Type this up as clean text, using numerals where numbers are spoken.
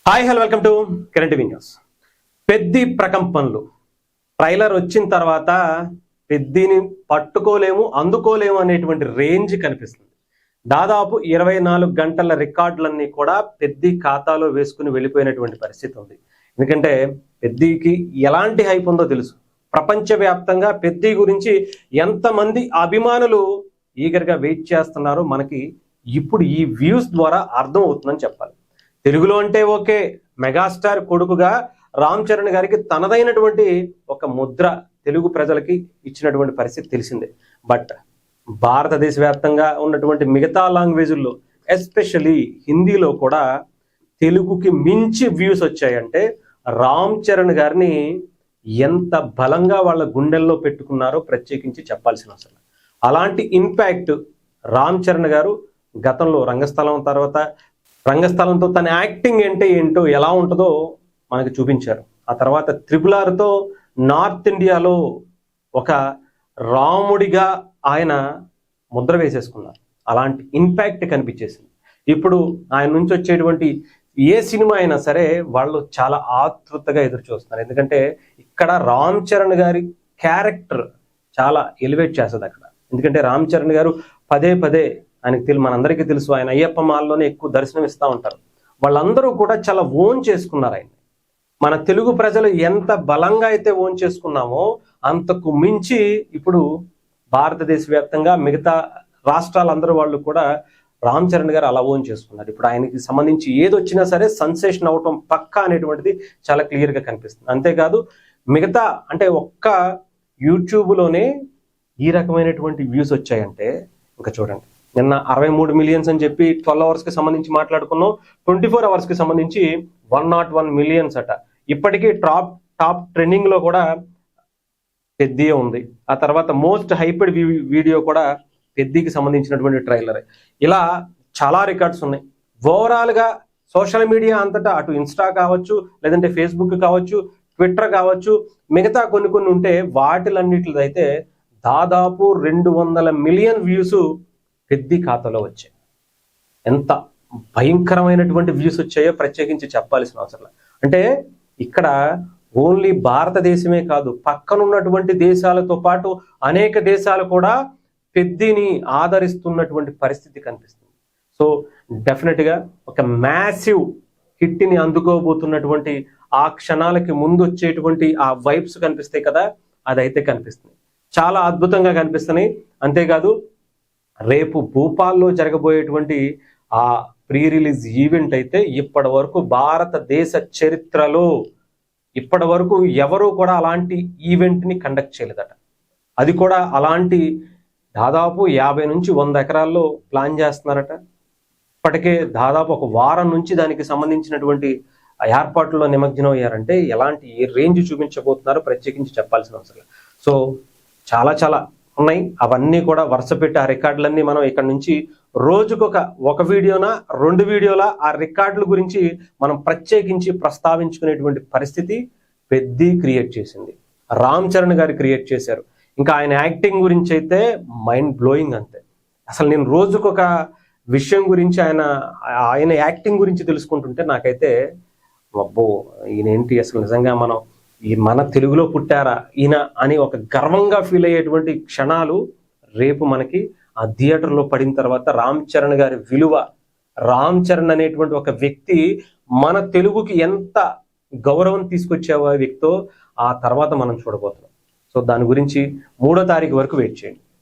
Hi hello welcome to current TV news. Peddi ప్రకంపనలు trailer వచ్చిన తర్వాత పెద్దిని పట్టుకోలేము అందుకోలేము అనేటువంటి రేంజ్ కనిపిస్తుంది. దాదాపు 24 గంటల రికార్డులన్నీ కూడా పెద్ది ఖాతాలో వేసుకుని వెళ్ళిపోయినటువంటి పరిస్థితి ఉంది. ఎందుకంటే పెద్దికి ఎలాంటి హైప్ ఉందో తెలుసు. ప్రపంచవ్యాప్తంగా పెద్ది గురించి ఎంతమంది అభిమానులు ఈగర్గా వెయిట్ చేస్తున్నారో మనకి ఇప్పుడు ఈ వ్యూస్ ద్వారా అర్థం అవుతుందని చెప్పాలి. తెలుగులో అంటే ఓకే, మెగాస్టార్ కొడుకుగా రామ్ చరణ్ గారికి తనదైనటువంటి ఒక ముద్ర తెలుగు ప్రజలకి ఇచ్చినటువంటి పరిస్థితి తెలిసిందే. బట్ భారతదేశ వ్యాప్తంగా ఉన్నటువంటి మిగతా లాంగ్వేజ్ల్లో ఎస్పెషలీ హిందీలో కూడా తెలుగుకి మించి వ్యూస్ వచ్చాయంటే రామ్ చరణ్ గారిని ఎంత బలంగా వాళ్ళ గుండెల్లో పెట్టుకున్నారో ప్రత్యేకించి చెప్పాల్సిన అవసరం. అలాంటి ఇంపాక్ట్ రామ్ చరణ్ గారు గతంలో రంగస్థలంతో తన యాక్టింగ్ ఏంటో ఎలా ఉంటుందో మనకు చూపించారు. ఆ తర్వాత RRRతో నార్త్ ఇండియాలో ఒక రాముడిగా ఆయన ముద్ర వేసేసుకున్నారు. అలాంటి ఇంపాక్ట్ కనిపించేసింది. ఇప్పుడు ఆయన నుంచి వచ్చేటువంటి ఏ సినిమా అయినా సరే వాళ్ళు చాలా ఆతృతగా ఎదురు చూస్తున్నారు. ఎందుకంటే ఇక్కడ రామ్ చరణ్ గారి క్యారెక్టర్ చాలా ఎలివేట్ చేస్తుంది అక్కడ. ఎందుకంటే రామ్ చరణ్ గారు పదే ఆయనకి మనందరికీ తెలుసు, ఆయన అయ్యప్ప మాల్లోనే ఎక్కువ దర్శనం ఇస్తూ ఉంటారు. వాళ్ళందరూ కూడా చాలా ఓన్ చేసుకున్నారు ఆయన. మన తెలుగు ప్రజలు ఎంత బలంగా అయితే ఓన్ చేసుకున్నామో అంతకు మించి ఇప్పుడు భారతదేశ వ్యాప్తంగా మిగతా రాష్ట్రాలందరూ వాళ్ళు కూడా రామ్ చరణ్ గారు అలా ఓన్ చేసుకున్నారు. ఇప్పుడు ఆయనకి సంబంధించి ఏది వచ్చినా సరే సెన్సేషన్ అవటం పక్కా అనేటువంటిది చాలా క్లియర్గా కనిపిస్తుంది. అంతేకాదు మిగతా అంటే ఒక్క యూట్యూబ్లోనే ఈ రకమైనటువంటి వ్యూస్ వచ్చాయంటే ఇంకా చూడండి. నిన్న 63 మిలియన్స్ అని చెప్పి 12 అవర్స్కి సంబంధించి మాట్లాడుకున్నాం. 24 అవర్స్కి సంబంధించి 101 మిలియన్స్ అట. ఇప్పటికీ టాప్ ట్రెండింగ్లో కూడా పెద్దియే ఉంది. ఆ తర్వాత మోస్ట్ హైపెడ్ వీడియో కూడా పెద్దికి సంబంధించినటువంటి ట్రైలర్. ఇలా చాలా రికార్డ్స్ ఉన్నాయి. ఓవరాల్గా సోషల్ మీడియా అంతటా అటు ఇన్స్టా కావచ్చు, లేదంటే ఫేస్బుక్ కావచ్చు, ట్విట్టర్ కావచ్చు, మిగతా కొన్ని ఉంటే వాటిలన్నిటిలో అయితే దాదాపు 200 మిలియన్ వ్యూస్ పెద్ది ఖాతాలో వచ్చాయి. ఎంత భయంకరమైనటువంటి వ్యూస్ వచ్చాయో ప్రత్యేకించి చెప్పాల్సిన అవసరం. అంటే ఇక్కడ ఓన్లీ భారతదేశమే కాదు, పక్కనున్నటువంటి దేశాలతో పాటు అనేక దేశాలు కూడా పెద్దిని ఆదరిస్తున్నటువంటి పరిస్థితి కనిపిస్తుంది. సో డెఫినెట్గా ఒక మ్యాసివ్ హిట్ని అందుకోబోతున్నటువంటి ఆ క్షణాలకి ముందు వచ్చేటువంటి ఆ వైబ్స్ కనిపిస్తాయి కదా, అదైతే కనిపిస్తుంది. చాలా అద్భుతంగా కనిపిస్తున్నాయి. అంతేకాదు రేపు భూపాల్లో జరగబోయేటువంటి ఆ ప్రీ రిలీజ్ ఈవెంట్ అయితే ఇప్పటి వరకు భారతదేశ చరిత్రలో ఇప్పటి వరకు ఎవరు కూడా అలాంటి ఈవెంట్ని కండక్ట్ చేయలేదట. అది కూడా అలాంటి దాదాపు 50 నుంచి 100 ఎకరాల్లో ప్లాన్ చేస్తున్నారట. ఇప్పటికే దాదాపు ఒక వారం నుంచి దానికి సంబంధించినటువంటి ఏర్పాట్లలో నిమగ్నం అయ్యారంటే ఎలాంటి రేంజ్ చూపించబోతున్నారో ప్రత్యేకించి చెప్పాల్సిన అవసరం. సో చాలా ఉన్నాయి. అవన్నీ కూడా వరుస పెట్టి ఆ రికార్డులన్నీ మనం ఇక్కడ నుంచి రోజుకొక వీడియోనా 2 వీడియోలా ఆ రికార్డుల గురించి మనం ప్రత్యేకించి ప్రస్తావించుకునేటువంటి పరిస్థితి పెద్ది క్రియేట్ చేసింది. రామ్ చరణ్ గారు క్రియేట్ చేశారు. ఇంకా ఆయన యాక్టింగ్ గురించి అయితే మైండ్ బ్లోయింగ్ అంతే. అసలు నేను రోజుకొక విషయం గురించి ఆయన యాక్టింగ్ గురించి తెలుసుకుంటుంటే నాకైతే అబ్బో ఈయనేంటి అసలు నిజంగా మన తెలుగులో పుట్టారా ఈయన అని ఒక గర్వంగా ఫీల్ అయ్యేటువంటి క్షణాలు రేపు మనకి ఆ థియేటర్లో పడిన తర్వాత రామ్ చరణ్ గారి విలువ, రామ్ చరణ్ అనేటువంటి ఒక వ్యక్తి మన తెలుగుకి ఎంత గౌరవం తీసుకొచ్చే వ్యక్తో ఆ తర్వాత మనం చూడబోతున్నాం. సో దాని గురించి 3వ తారీఖు వరకు వెయిట్ చేయండి.